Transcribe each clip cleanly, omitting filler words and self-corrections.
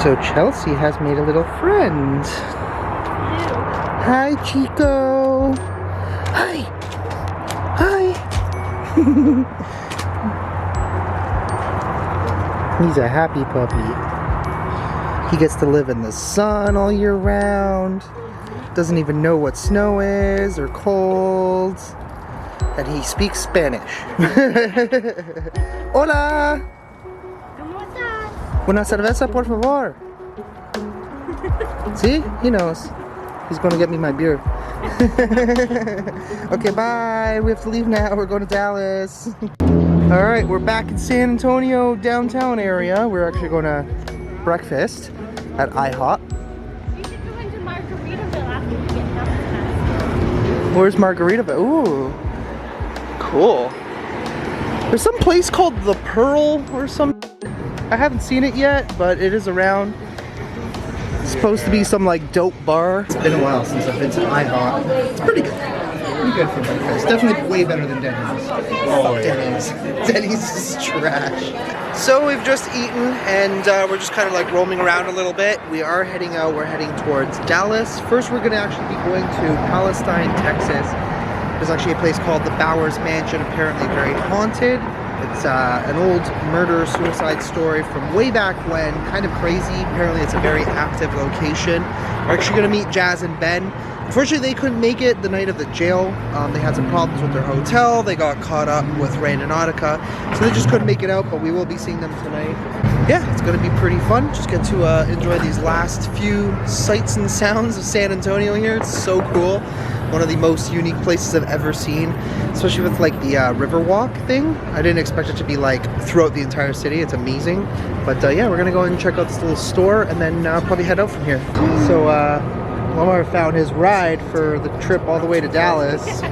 So Chelsea has made a little friend. Hi, Chico. Hi. Hi. He's a happy puppy. He gets to live in the sun all year round. Doesn't even know what snow is or cold. And he speaks Spanish. Hola. ¿Cómo estás? Una cerveza, por favor. See? He knows. He's going to get me my beer. Okay, bye. We have to leave now. We're going to Dallas. Alright, we're back in San Antonio downtown area. We're actually going to breakfast at IHOP. You should go into Margaritaville after you get done with Castille. Where's Margaritaville? Ooh. Cool. There's some place called The Pearl or some. I haven't seen it yet, but it is around. It's supposed to be some like dope bar. It's been a while since I've been to IHOP. It's pretty good. Pretty good for breakfast. Definitely way better than Denny's. Oh, Denny's. Denny's is trash. So we've just eaten and we're just kind of like roaming around a little bit. We are heading out. We're heading towards Dallas. First, we're going to actually be going to Palestine, Texas. There's actually a place called the Bowers Mansion, apparently very haunted. It's an old murder-suicide story from way back when, kind of crazy. Apparently it's a very active location. We're actually going to meet Jazz and Ben. Unfortunately, they couldn't make it the night of the jail. They had some problems with their hotel. They got caught up with Randonautica, so they just couldn't make it out, but we will be seeing them tonight. Yeah, it's going to be pretty fun. Just get to enjoy these last few sights and sounds of San Antonio here. It's so cool. One of the most unique places I've ever seen, especially with like the Riverwalk thing. I didn't expect it to be like throughout the entire city. It's amazing. But yeah, we're gonna go and check out this little store and then probably head out from here. So Lamar found his ride for the trip all the way to Dallas.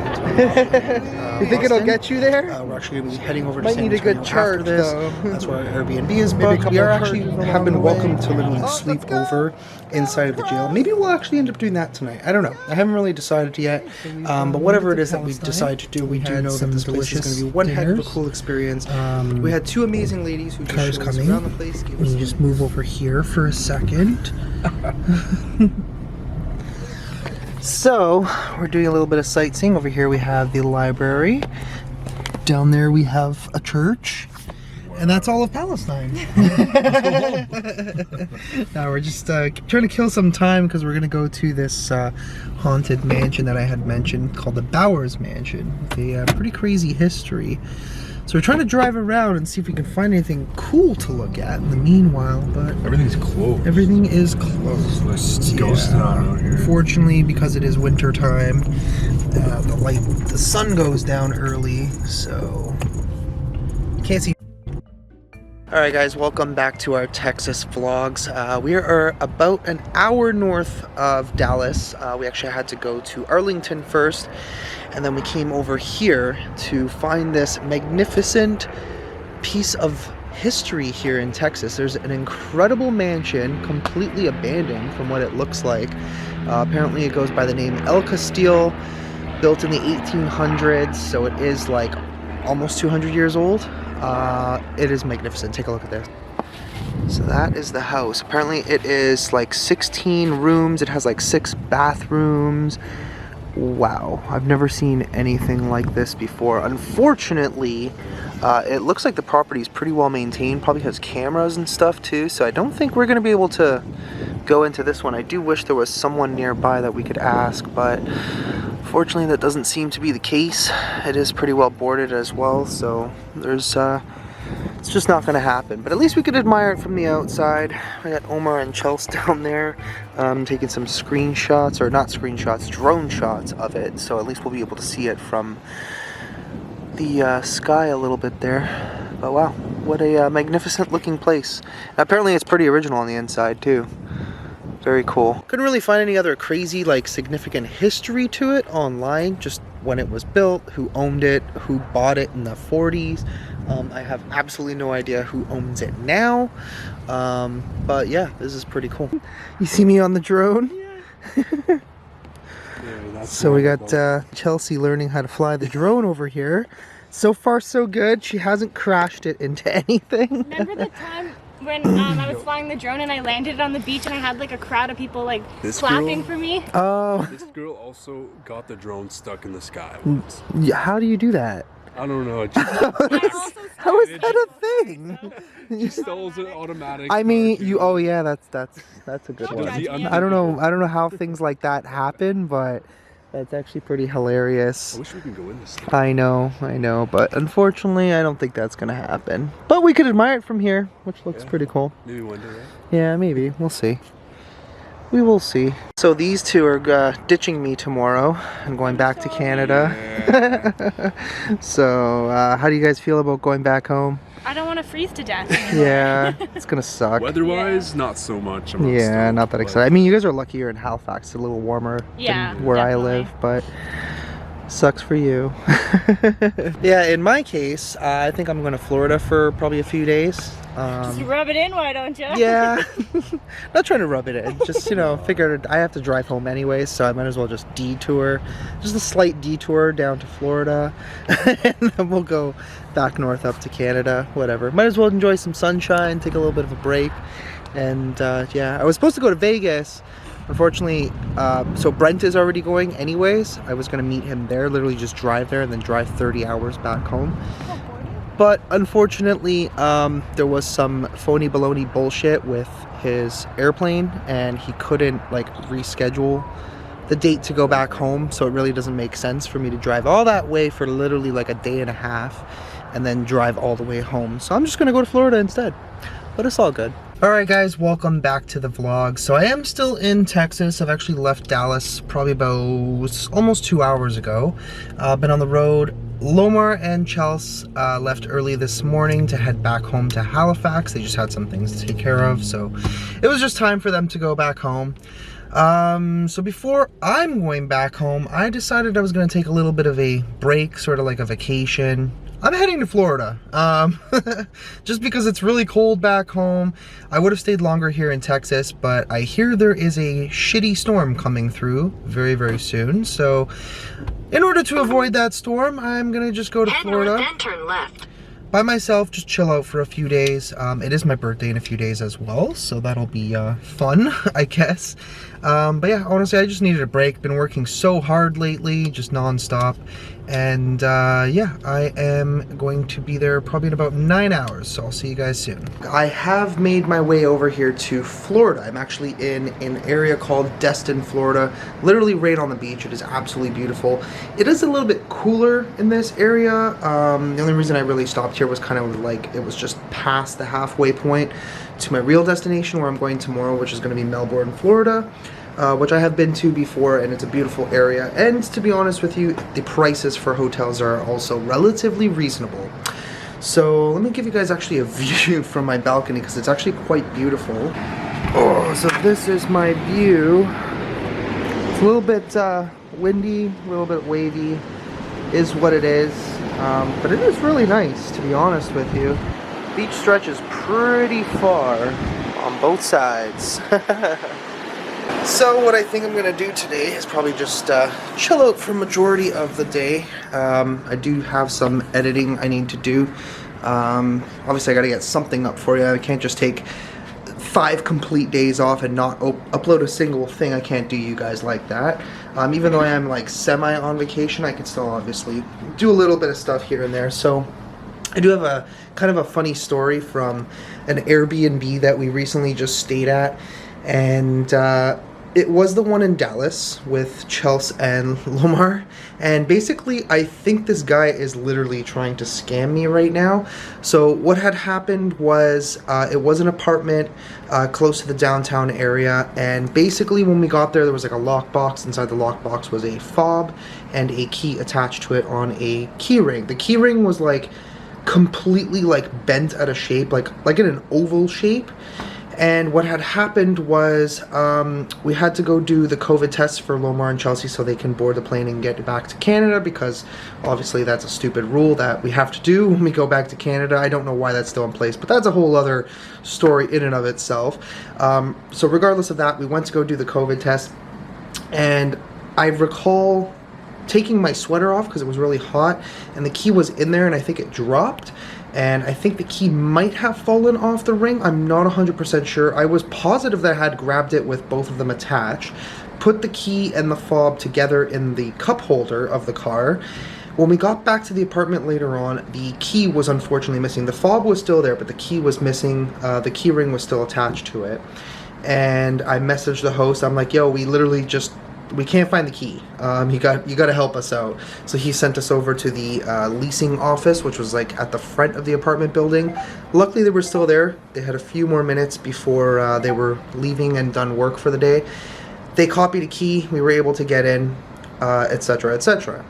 You think it'll get you there? We're actually going to be heading over to Might San need a Antonio good charge, after this. though. That's where our Airbnb is Maybe a booked. couple We are of actually charges have been along the way. welcome to literally sleep over inside of the jail. Maybe we'll actually end up doing that tonight. I don't know. I haven't really decided yet. But whatever it is that we decide to do, we do know that this place is going to be one heck of a cool experience. We had two amazing ladies who just Cars showed us coming. around the place. Gave Let us me just move over here for a second. So, we're doing a little bit of sightseeing. Over here we have the library. Down there we have a church. And that's all of Palestine. Now we're just trying to kill some time because we're going to go to this haunted mansion that I had mentioned called the Bowers Mansion. With a pretty crazy history. So we're trying to drive around and see if we can find anything cool to look at in the meanwhile, but Everything's closed. everything is closed. It's ghosting out here. Fortunately, because it is winter time, the sun goes down early, so can't see. All right, guys, welcome back to our Texas vlogs. We are about an hour north of Dallas. We actually had to go to Arlington first, and then we came over here to find this magnificent piece of history here in Texas. There's an incredible mansion, completely abandoned from what it looks like. Apparently it goes by the name El Castille, built in the 1800s, so it is like almost 200 years old. It is magnificent. Take a look at this. So that is the house. Apparently it is like 16 rooms. It has like 6 bathrooms. Wow, I've never seen anything like this before. Unfortunately, it looks like the property is pretty well maintained. Probably has cameras and stuff too, so I don't think we're going to be able to go into this one. I do wish there was someone nearby that we could ask, but fortunately that doesn't seem to be the case. It is pretty well boarded as well, so there's it's just not going to happen. But at least we could admire it from the outside. We got Omar and Chelsea down there taking some screenshots, or not screenshots, drone shots of it, so at least we'll be able to see it from the sky a little bit there. But wow, what a magnificent looking place. Apparently it's pretty original on the inside too. Very cool. Couldn't really find any other crazy, like, significant history to it online. Just when it was built, who owned it, who bought it in the 40s. I have absolutely no idea who owns it now. But yeah, this is pretty cool. You see me on the drone? Yeah, So we got Chelsea learning how to fly the drone over here. So far so good. She hasn't crashed it into anything. Remember the time when I was flying the drone and I landed on the beach and I had like a crowd of people like This clapping girl? for me. Oh, This girl also got the drone stuck in the sky Hmm. once. yeah, how do you do that? I don't know. It just, I also How is It that a thing? just installs it automatic. I mean, cartoon. you. Oh yeah, that's a good Don't one. do that to me. I don't know how things like that happen, but that's actually pretty hilarious. I wish we could go in this thing. I know, but unfortunately, I don't think that's gonna happen. But we could admire it from here, which looks Yeah. pretty cool. Maybe one day, right? Yeah, maybe. We'll see. We will see. So these two are ditching me tomorrow and going back to Canada. So, how do you guys feel about going back home? I don't want to freeze to death. Yeah, it's gonna suck. Weather-wise, not so much. I'm not Yeah, stoked, not that but excited. I mean, you guys are lucky you're in Halifax. It's a little warmer Yeah, than where I definitely. live, but sucks for you. Yeah, in my case, I think I'm going to Florida for probably a few days. Just rub it in, why don't you? Yeah, not trying to rub it in. Just, figured I have to drive home anyway, so I might as well just detour. Just a slight detour down to Florida, and then we'll go back north up to Canada, whatever. Might as well enjoy some sunshine, take a little bit of a break. And yeah, I was supposed to go to Vegas. Unfortunately, so Brent is already going anyways. I was going to meet him there, literally just drive there and then drive 30 hours back home. But unfortunately, there was some phony baloney bullshit with his airplane and he couldn't reschedule the date to go back home. So it really doesn't make sense for me to drive all that way for literally like a day and a half and then drive all the way home. So I'm just going to go to Florida instead. But it's all good. Alright guys, welcome back to the vlog. So I am still in Texas. I've actually left Dallas probably about almost 2 hours ago. Been on the road. Lomar and Chelsea left early this morning to head back home to Halifax. They just had some things to take care of, so it was just time for them to go back home. So before I'm going back home, I decided I was going to take a little bit of a break, sort of like a vacation. I'm heading to Florida, just because it's really cold back home. I would have stayed longer here in Texas, but I hear there is a shitty storm coming through very, very soon. So in order to avoid that storm, I'm gonna just go to Florida. Then turn left. By myself, just chill out for a few days. It is my birthday in a few days as well, so that'll be fun, I guess. But yeah, honestly, I just needed a break. Been working so hard lately, just non-stop. And yeah, I am going to be there probably in about 9 hours, so I'll see you guys soon. I have made my way over here to Florida. I'm actually in an area called Destin, Florida. Literally right on the beach. It is absolutely beautiful. It is a little bit cooler in this area. The only reason I really stopped here was kind of like, it was just past the halfway point to my real destination where I'm going tomorrow, which is going to be Melbourne, Florida. Which I have been to before, and it's a beautiful area. And to be honest with you, the prices for hotels are also relatively reasonable. So let me give you guys actually a view from my balcony because it's actually quite beautiful. Oh, so this is my view. It's a little bit windy, a little bit wavy, is what it is. But it is really nice, to be honest with you. Beach stretches pretty far on both sides. So what I think I'm going to do today is probably just chill out for majority of the day. I do have some editing I need to do. Obviously I got to get something up for you. I can't just take 5 complete days off and not upload a single thing. I can't do you guys like that. Even though I am like semi on vacation, I can still obviously do a little bit of stuff here and there. So I do have a kind of a funny story from an Airbnb that we recently just stayed at. And it was the one in Dallas with Chelsea and Lomar. And basically, I think this guy is literally trying to scam me right now. So what had happened was it was an apartment close to the downtown area. And basically, when we got there was like a lockbox. Inside the lockbox was a fob and a key attached to it on a key ring. The key ring was like completely like bent out of shape, like in an oval shape. And what had happened was we had to go do the COVID test for Lomar and Chelsea so they can board the plane and get back to Canada, because obviously that's a stupid rule that we have to do when we go back to Canada. I don't know why that's still in place, but that's a whole other story in and of itself. So regardless of that, we went to go do the COVID test, and I recall taking my sweater off because it was really hot, and the key was in there, and I think it dropped. and I think the key might have fallen off the ring. I'm not 100% sure. I was positive that I had grabbed it with both of them attached, put the key and the fob together in the cup holder of the car. When we got back to the apartment later on, the key was unfortunately missing. The fob was still there, but the key was missing. The key ring was still attached to it. And I messaged the host. I'm like, yo, we can't find the key. You got to help us out. So he sent us over to the leasing office, which was like at the front of the apartment building. Luckily, they were still there. They had a few more minutes before they were leaving and done work for the day. They copied a key. We were able to get in, etc., etc.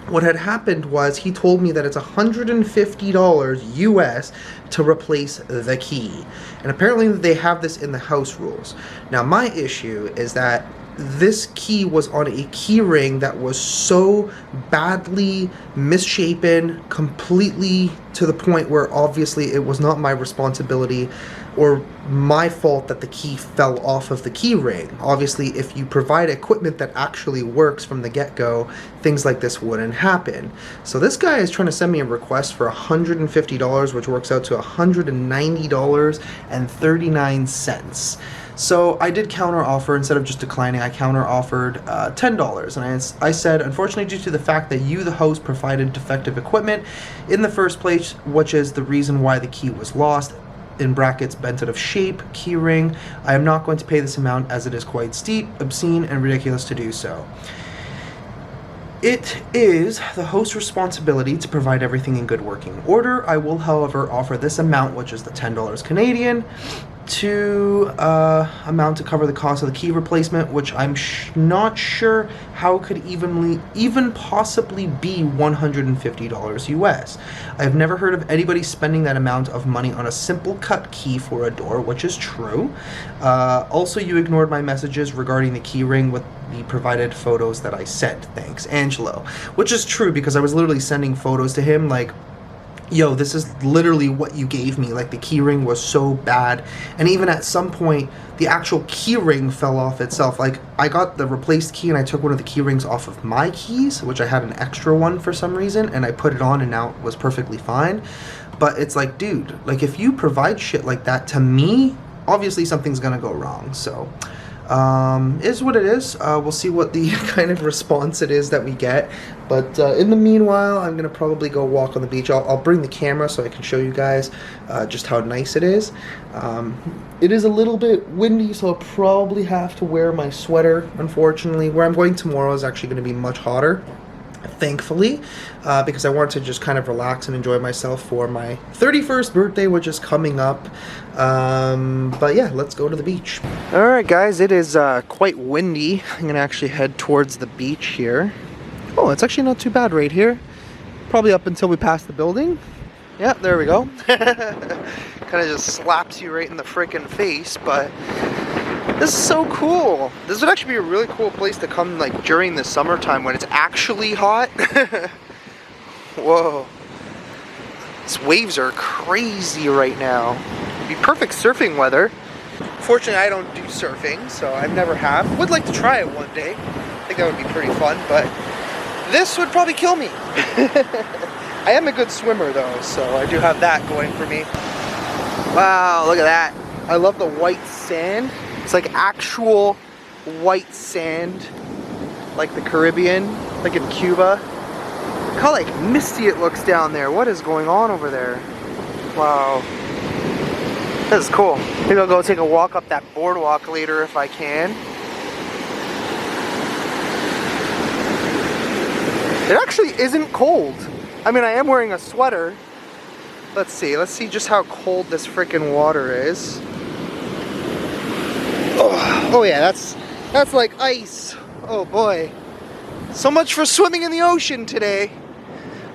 What had happened was he told me that it's $150 US to replace the key. And apparently they have this in the house rules. Now my issue is that this key was on a key ring that was so badly misshapen, completely to the point where obviously it was not my responsibility or my fault that the key fell off of the key ring. Obviously, if you provide equipment that actually works from the get-go, things like this wouldn't happen. So this guy is trying to send me a request for $150, which works out to $190.39. So I did counter offer. Instead of just declining, I counter offered $10. And I said, unfortunately, due to the fact that you, the host, provided defective equipment in the first place, which is the reason why the key was lost, in brackets, bent out of shape, key ring, I am not going to pay this amount as it is quite steep, obscene, and ridiculous to do so. It is the host's responsibility to provide everything in good working order. I will, however, offer this amount, which is the $10 Canadian, to amount to cover the cost of the key replacement, which I'm not sure how could even possibly be $150 US. I've never heard of anybody spending that amount of money on a simple cut key for a door, which is true. Also, you ignored my messages regarding the key ring with the provided photos that I sent. Thanks, Angelo. Which is true, because I was literally sending photos to him like, yo, this is literally what you gave me. Like, the key ring was so bad. And even at some point, the actual key ring fell off itself. Like, I got the replaced key and I took one of the key rings off of my keys, which I had an extra one for some reason, and I put it on and now it was perfectly fine. But it's like, dude, like, if you provide shit like that to me, obviously something's gonna go wrong. So is what it is. We'll see what the kind of response it is that we get. But in the meanwhile, I'm going to probably go walk on the beach. I'll bring the camera so I can show you guys just how nice it is. It is a little bit windy, so I'll probably have to wear my sweater, unfortunately. Where I'm going tomorrow is actually going to be much hotter, thankfully, because I want to just kind of relax and enjoy myself for my 31st birthday, which is coming up. But yeah, let's go to the beach. Alright guys, it is quite windy. I'm gonna actually head towards the beach here. Oh, it's actually not too bad right here. Probably up until we pass the building. Yeah, there we go. Kind of just slaps you right in the freaking face, but this is so cool. This would actually be a really cool place to come like during the summertime when it's actually hot. Whoa. These waves are crazy right now. It'd be perfect surfing weather. Fortunately, I don't do surfing, so I never have. Would like to try it one day. I think that would be pretty fun, but this would probably kill me. I am a good swimmer though, so I do have that going for me. Wow, look at that. I love the white sand. It's like actual white sand, like the Caribbean, like in Cuba. Look how like misty it looks down there. What is going on over there? Wow. This is cool. Maybe I'll go take a walk up that boardwalk later if I can. It actually isn't cold. I mean, I am wearing a sweater. Let's see just how cold this freaking water is. Oh yeah, that's like ice. Oh boy. So much for swimming in the ocean today.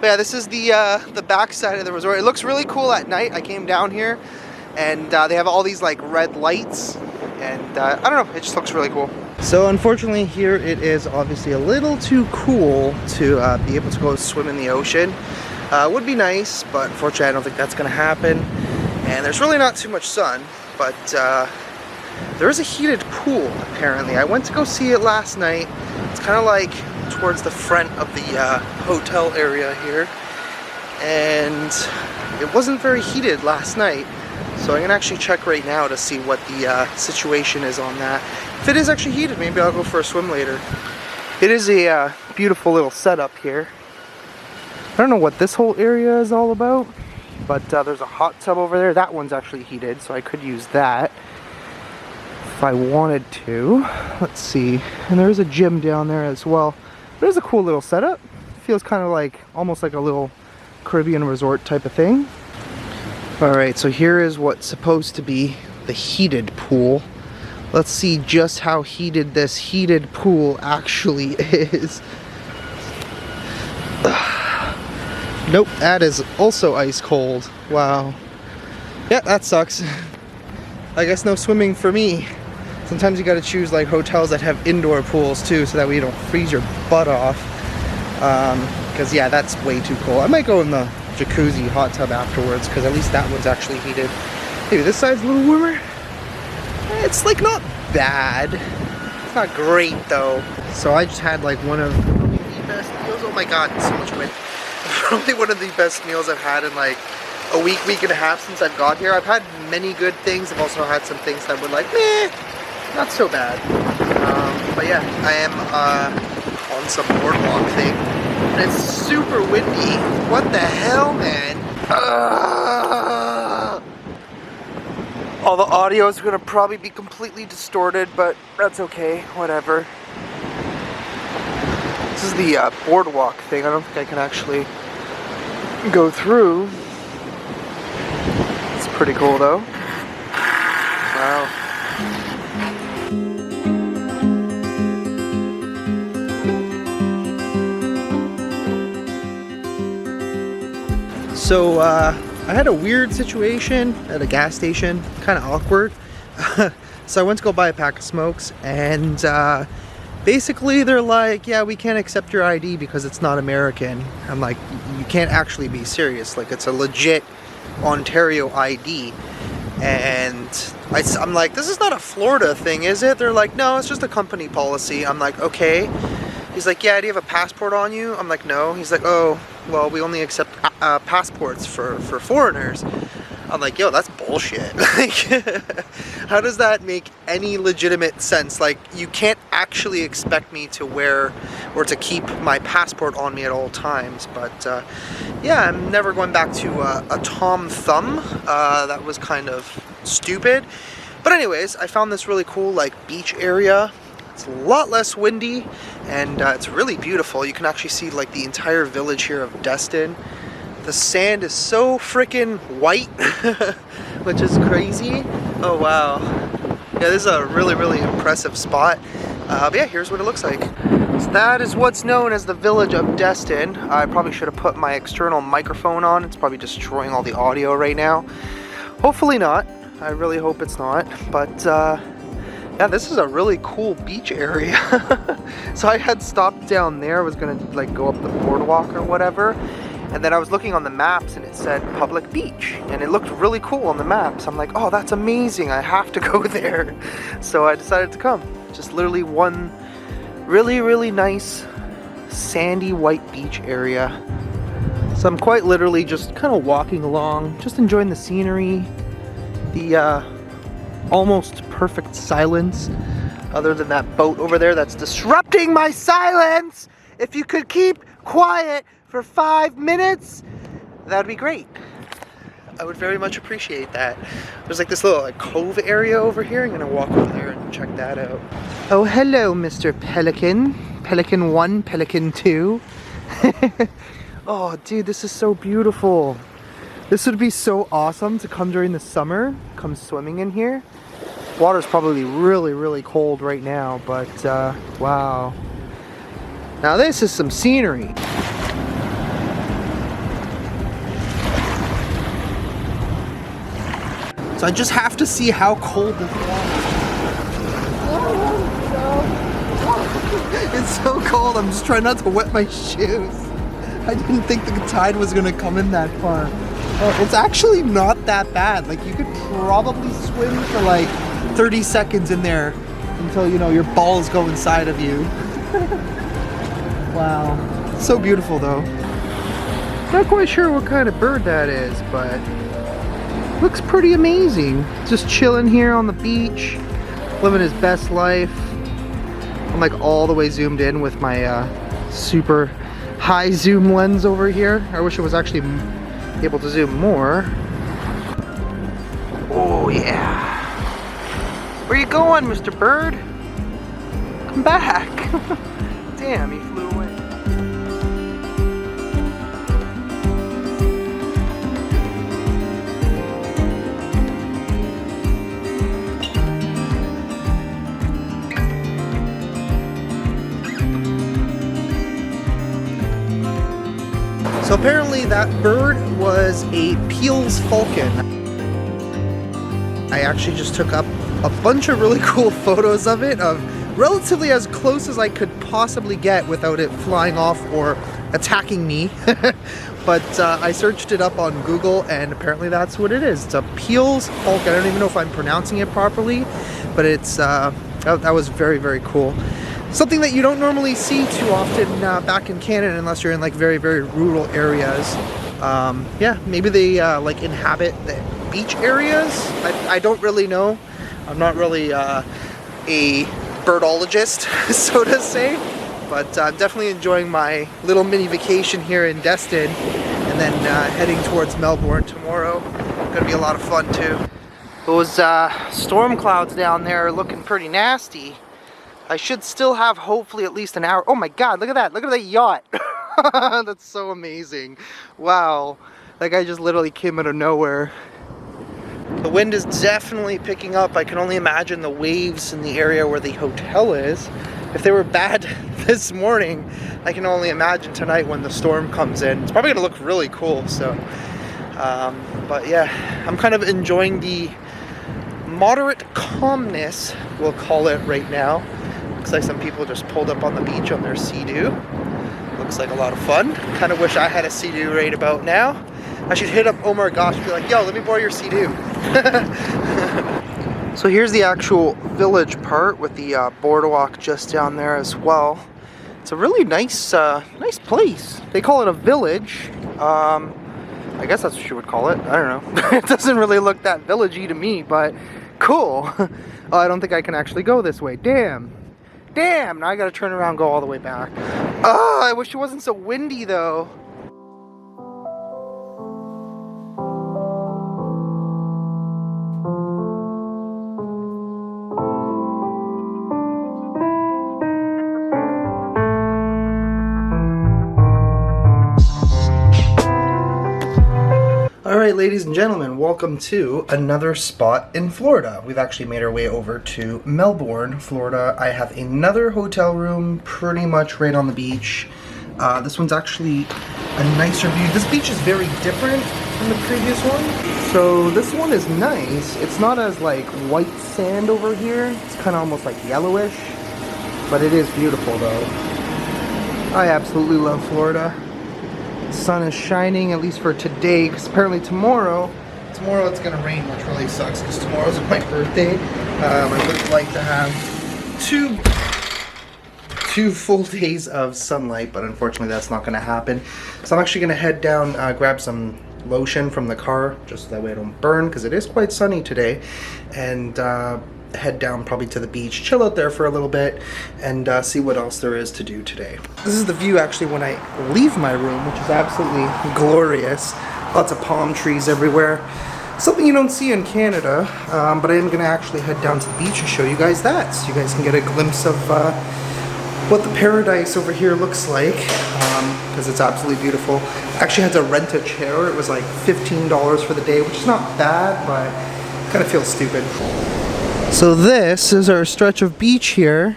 But yeah, this is the backside of the resort. It looks really cool at night. I came down here and they have all these like red lights, and I don't know, it just looks really cool. So unfortunately here it is obviously a little too cool to be able to go swim in the ocean. Would be nice, but unfortunately I don't think that's gonna happen. And there's really not too much sun, but there is a heated pool apparently. I went to go see it last night. It's kind of like towards the front of the hotel area here, and it it wasn't very heated last night. So I'm gonna actually check right now to see what the situation is on that. If it is actually heated, maybe I'll go for a swim later. It is a beautiful little setup here. I don't know what this whole area is all about, but there's a hot tub over there. That one's actually heated, so I could use that if I wanted to. Let's see. And there is a gym down there as well. There's a cool little setup. Feels kind of like, almost like a little Caribbean resort type of thing. Alright, so here is what's supposed to be the heated pool. Let's see just how heated this heated pool actually is. Nope, that is also ice cold. Wow. Yeah, that sucks. I guess no swimming for me. Sometimes you gotta choose like hotels that have indoor pools too, so that way you don't freeze your butt off. Because yeah, that's way too cold. I might go in the jacuzzi hot tub afterwards, because at least that one's actually heated. Maybe this side's a little warmer. It's like not bad. It's not great though. So I just had like one of probably the best meals. Oh my god, so much wind. Probably one of the best meals I've had in like a week and a half since I've got here. I've had many good things. I've also had some things that were like, meh, not so bad. But yeah, I am on some boardwalk thing. And it's super windy. What the hell, man? All the audio is gonna probably be completely distorted, but that's okay, whatever. This is the boardwalk thing. I don't think I can actually go through. It's pretty cool though. Wow. So I had a weird situation at a gas station, kind of awkward. So I went to go buy a pack of smokes, and basically they're like, yeah, we can't accept your ID because it's not American. I'm like, you can't actually be serious. Like, it's a legit Ontario ID. And I'm like, this is not a Florida thing, is it? They're like, no, it's just a company policy. I'm like, okay. He's like, yeah, do you have a passport on you? I'm like, no. He's like, oh, well, we only accept passports for foreigners. I'm like, yo, that's bullshit. Like, how does that make any legitimate sense? Like, you can't actually expect me to wear or to keep my passport on me at all times. But yeah, I'm never going back to a Tom Thumb. That was kind of stupid. But anyways, I found this really cool like beach area. It's a lot less windy, and it's really beautiful. You can actually see like the entire village here of Destin. The sand is so freaking white, which is crazy. Oh wow. Yeah, this is a really, really impressive spot. But yeah, here's what it looks like. So that is what's known as the village of Destin. I probably should have put my external microphone on. It's probably destroying all the audio right now. Hopefully not. I really hope it's not. But yeah, this is a really cool beach area. So I had stopped down there. I was gonna like go up the boardwalk or whatever. And then I was looking on the maps and it said public beach. And it looked really cool on the maps. I'm like, oh, that's amazing. I have to go there. So I decided to come. Just literally one really, really nice sandy white beach area. So I'm quite literally just kind of walking along, just enjoying the scenery. The almost perfect silence, other than that boat over there that's disrupting my silence. If you could keep quiet for 5 minutes, that'd be great. I would very much appreciate that. There's like this little like cove area over here. I'm gonna walk over there and check that out. Oh, hello, Mr. Pelican. Pelican 1, Pelican 2. Oh, dude, this is so beautiful. This would be so awesome to come during the summer, come swimming in here. Water's probably really, really cold right now, but wow. Now this is some scenery. So I just have to see how cold this water is. It's so cold, I'm just trying not to wet my shoes. I didn't think the tide was gonna come in that far. It's actually not that bad. Like, you could probably swim for like 30 seconds in there until, you know, your balls go inside of you. Wow. So beautiful though. Not quite sure what kind of bird that is, but looks pretty amazing. Just chilling here on the beach, living his best life. I'm like all the way zoomed in with my super high zoom lens over here. I wish I was actually able to zoom more. Oh yeah. Where you going, Mr. Bird? Come back. Damn, he flew away. So apparently that bird was a Peel's falcon. I actually just took up a bunch of really cool photos of it, of relatively as close as I could possibly get without it flying off or attacking me. But I searched it up on Google and apparently that's what it is. It's a Peel's falcon. I don't even know if I'm pronouncing it properly, but it's that was very, very cool. Something that you don't normally see too often back in Canada unless you're in like very, very rural areas. Yeah, maybe they like inhabit the beach areas. I don't really know. I'm not really a birdologist, so to say. But I'm definitely enjoying my little mini vacation here in Destin and then heading towards Melbourne tomorrow. Gonna be a lot of fun too. Those storm clouds down there are looking pretty nasty. I should still have hopefully at least an hour. Oh my god, look at that. Look at that yacht. That's so amazing. Wow. That guy just literally came out of nowhere. The wind is definitely picking up. I can only imagine the waves in the area where the hotel is. If they were bad this morning, I can only imagine tonight when the storm comes in. It's probably going to look really cool. So, but yeah, I'm kind of enjoying the moderate calmness, we'll call it right now. Looks like some people just pulled up on the beach on their Sea-Doo. Looks like a lot of fun. Kind of wish I had a Sea-Doo right about now. I should hit up Omar Gosh and be like, yo, let me borrow your Sea-Doo. So here's the actual village part with the boardwalk just down there as well. It's a really nice nice place. They call it a village. I guess that's what you would call it. I don't know. It doesn't really look that villagey to me, but cool. Oh, I don't think I can actually go this way. Damn. Damn, now I gotta turn around and go all the way back. Oh, I wish it wasn't so windy though. Alright, ladies and gentlemen, welcome to another spot in Florida. We've actually made our way over to Melbourne, Florida. I have another hotel room pretty much right on the beach. This one's actually a nicer view. This beach is very different from the previous one. So this one is nice. It's not as like white sand over here. It's kind of almost like yellowish, but it is beautiful though. I absolutely love Florida. Sun is shining, at least for today, because apparently tomorrow it's gonna rain, which really sucks because tomorrow's my birthday. I would like to have two full days of sunlight, but unfortunately that's not gonna happen. So I'm actually gonna head down, grab some lotion from the car, just so that way I don't burn, because it is quite sunny today, and head down probably to the beach, chill out there for a little bit, and see what else there is to do today. This is the view actually when I leave my room, which is absolutely glorious. Lots of palm trees everywhere. Something you don't see in Canada, but I am going to actually head down to the beach and show you guys that, so you guys can get a glimpse of what the paradise over here looks like, because it's absolutely beautiful. I actually had to rent a chair. It was like $15 for the day, which is not bad, but kind of feels stupid. So this is our stretch of beach here.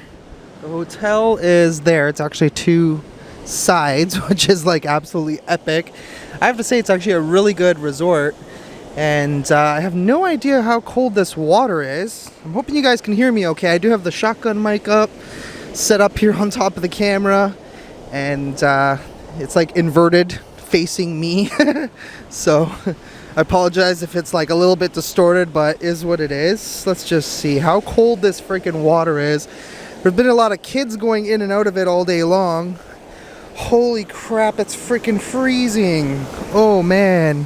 The hotel is there. It's actually two sides, which is like absolutely epic. I have to say it's actually a really good resort, and I have no idea how cold this water is. I'm hoping you guys can hear me okay. I do have the shotgun mic up, set up here on top of the camera, and it's like inverted facing me. So I apologize if it's like a little bit distorted, but is what it is. Let's just see how cold this freaking water is. There's been a lot of kids going in and out of it all day long. Holy crap, it's freaking freezing. Oh man,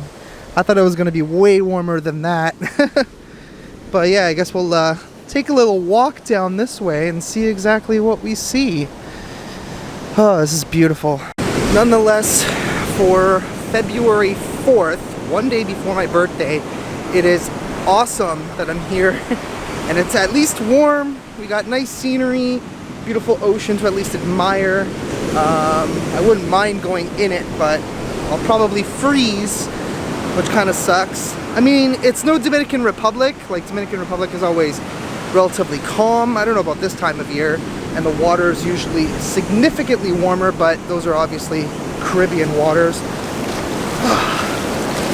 I thought it was gonna be way warmer than that. But yeah, I guess we'll take a little walk down this way and see exactly what we see. Oh, this is beautiful. Nonetheless, for February 4th, one day before my birthday, it is awesome that I'm here. And it's at least warm. We got nice scenery, beautiful ocean to at least admire. I wouldn't mind going in it, but I'll probably freeze, which kind of sucks. I mean, it's no Dominican Republic. Like, Dominican Republic is always relatively calm. I don't know about this time of year, and the water is usually significantly warmer, but those are obviously Caribbean waters.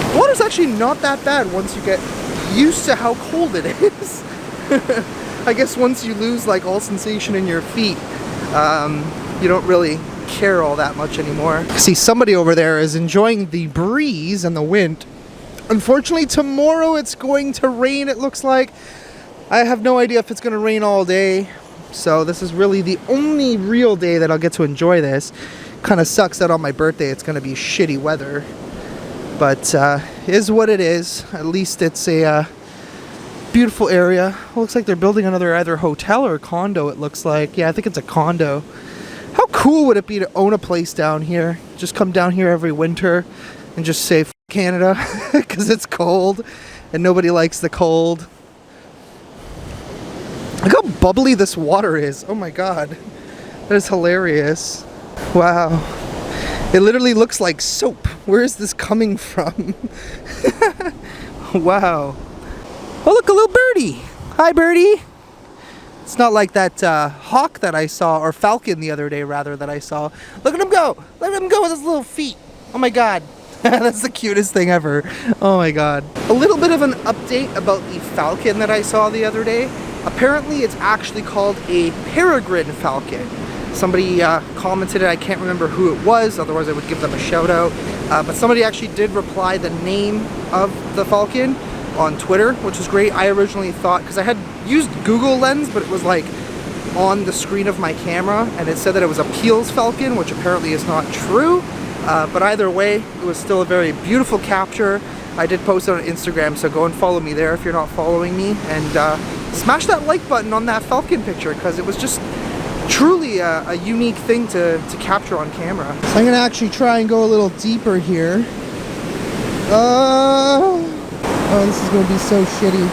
The water's actually not that bad once you get used to how cold it is. I guess once you lose like all sensation in your feet, you don't really care all that much anymore. See, somebody over there is enjoying the breeze and the wind. Unfortunately, tomorrow it's going to rain, it looks like. I have no idea if it's going to rain all day, so this is really the only real day that I'll get to enjoy this. Kind of sucks that on my birthday it's going to be shitty weather, but is what it is. At least it's a beautiful area. Looks like they're building another either hotel or condo, it looks like. Yeah, I think it's a condo. How cool would it be to own a place down here? Just come down here every winter and just say F Canada because it's cold and nobody likes the cold. Look how bubbly this water is. Oh my god. That is hilarious. Wow. It literally looks like soap. Where is this coming from? Wow. Oh, look, a little birdie. Hi, birdie. It's not like that hawk that I saw, or falcon the other day, rather, that I saw. Look at him go. Look at him go with his little feet. Oh my god. That's the cutest thing ever. Oh my god. A little bit of an update about the falcon that I saw the other day. Apparently, it's actually called a peregrine falcon. Somebody commented it. I can't remember who it was, otherwise I would give them a shout out. But somebody actually did reply the name of the falcon on Twitter, which is great. I originally thought, because I had used Google Lens, but it was like on the screen of my camera, and it said that it was a Peel's falcon, which apparently is not true. But either way, it was still a very beautiful capture. I did post it on Instagram, so go and follow me there if you're not following me, and smash that like button on that falcon picture, because it was just truly a unique thing to capture on camera. So I'm gonna actually try and go a little deeper here. Oh, this is gonna be so shitty.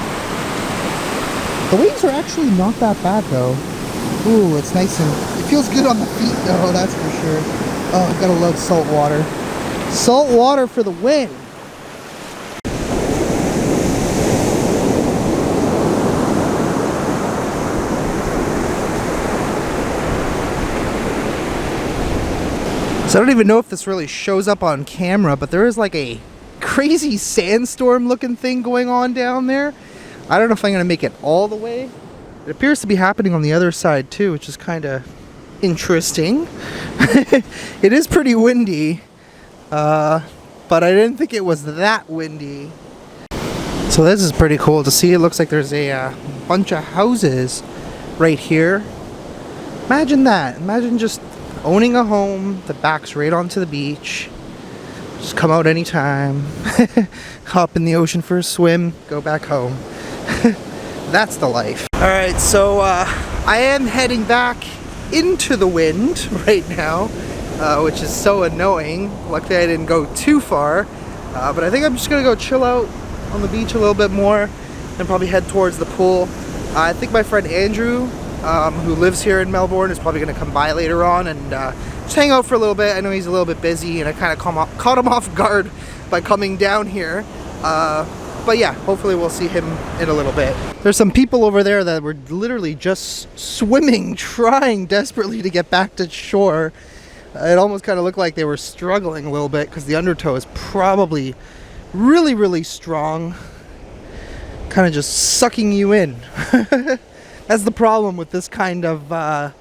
The waves are actually not that bad though. Ooh, it's nice and it feels good on the feet though, that's for sure. Oh, I gotta love salt water. Salt water for the win. So I don't even know if this really shows up on camera, but there is like a crazy sandstorm looking thing going on down there. I don't know if I'm gonna make it all the way. It appears to be happening on the other side too, which is kind of interesting. It is pretty windy, but I didn't think it was that windy. So this is pretty cool to see. It looks like there's a bunch of houses right here. Imagine that. Imagine just owning a home that backs right onto the beach. Just come out anytime, hop in the ocean for a swim, go back home. That's the life. Alright, so I am heading back into the wind right now, which is so annoying. Luckily I didn't go too far, but I think I'm just gonna go chill out on the beach a little bit more and probably head towards the pool. I think my friend Andrew, who lives here in Melbourne, is probably going to come by later on and just hang out for a little bit. I know he's a little bit busy and I kind of caught him off guard by coming down here. But yeah, hopefully we'll see him in a little bit. There's some people over there that were literally just swimming, trying desperately to get back to shore. It almost kind of looked like they were struggling a little bit because the undertow is probably really, really strong. Kind of just sucking you in. That's the problem with this kind of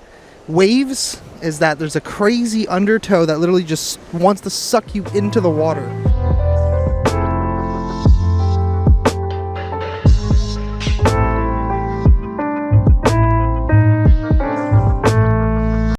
waves, is that there's a crazy undertow that literally just wants to suck you into the water.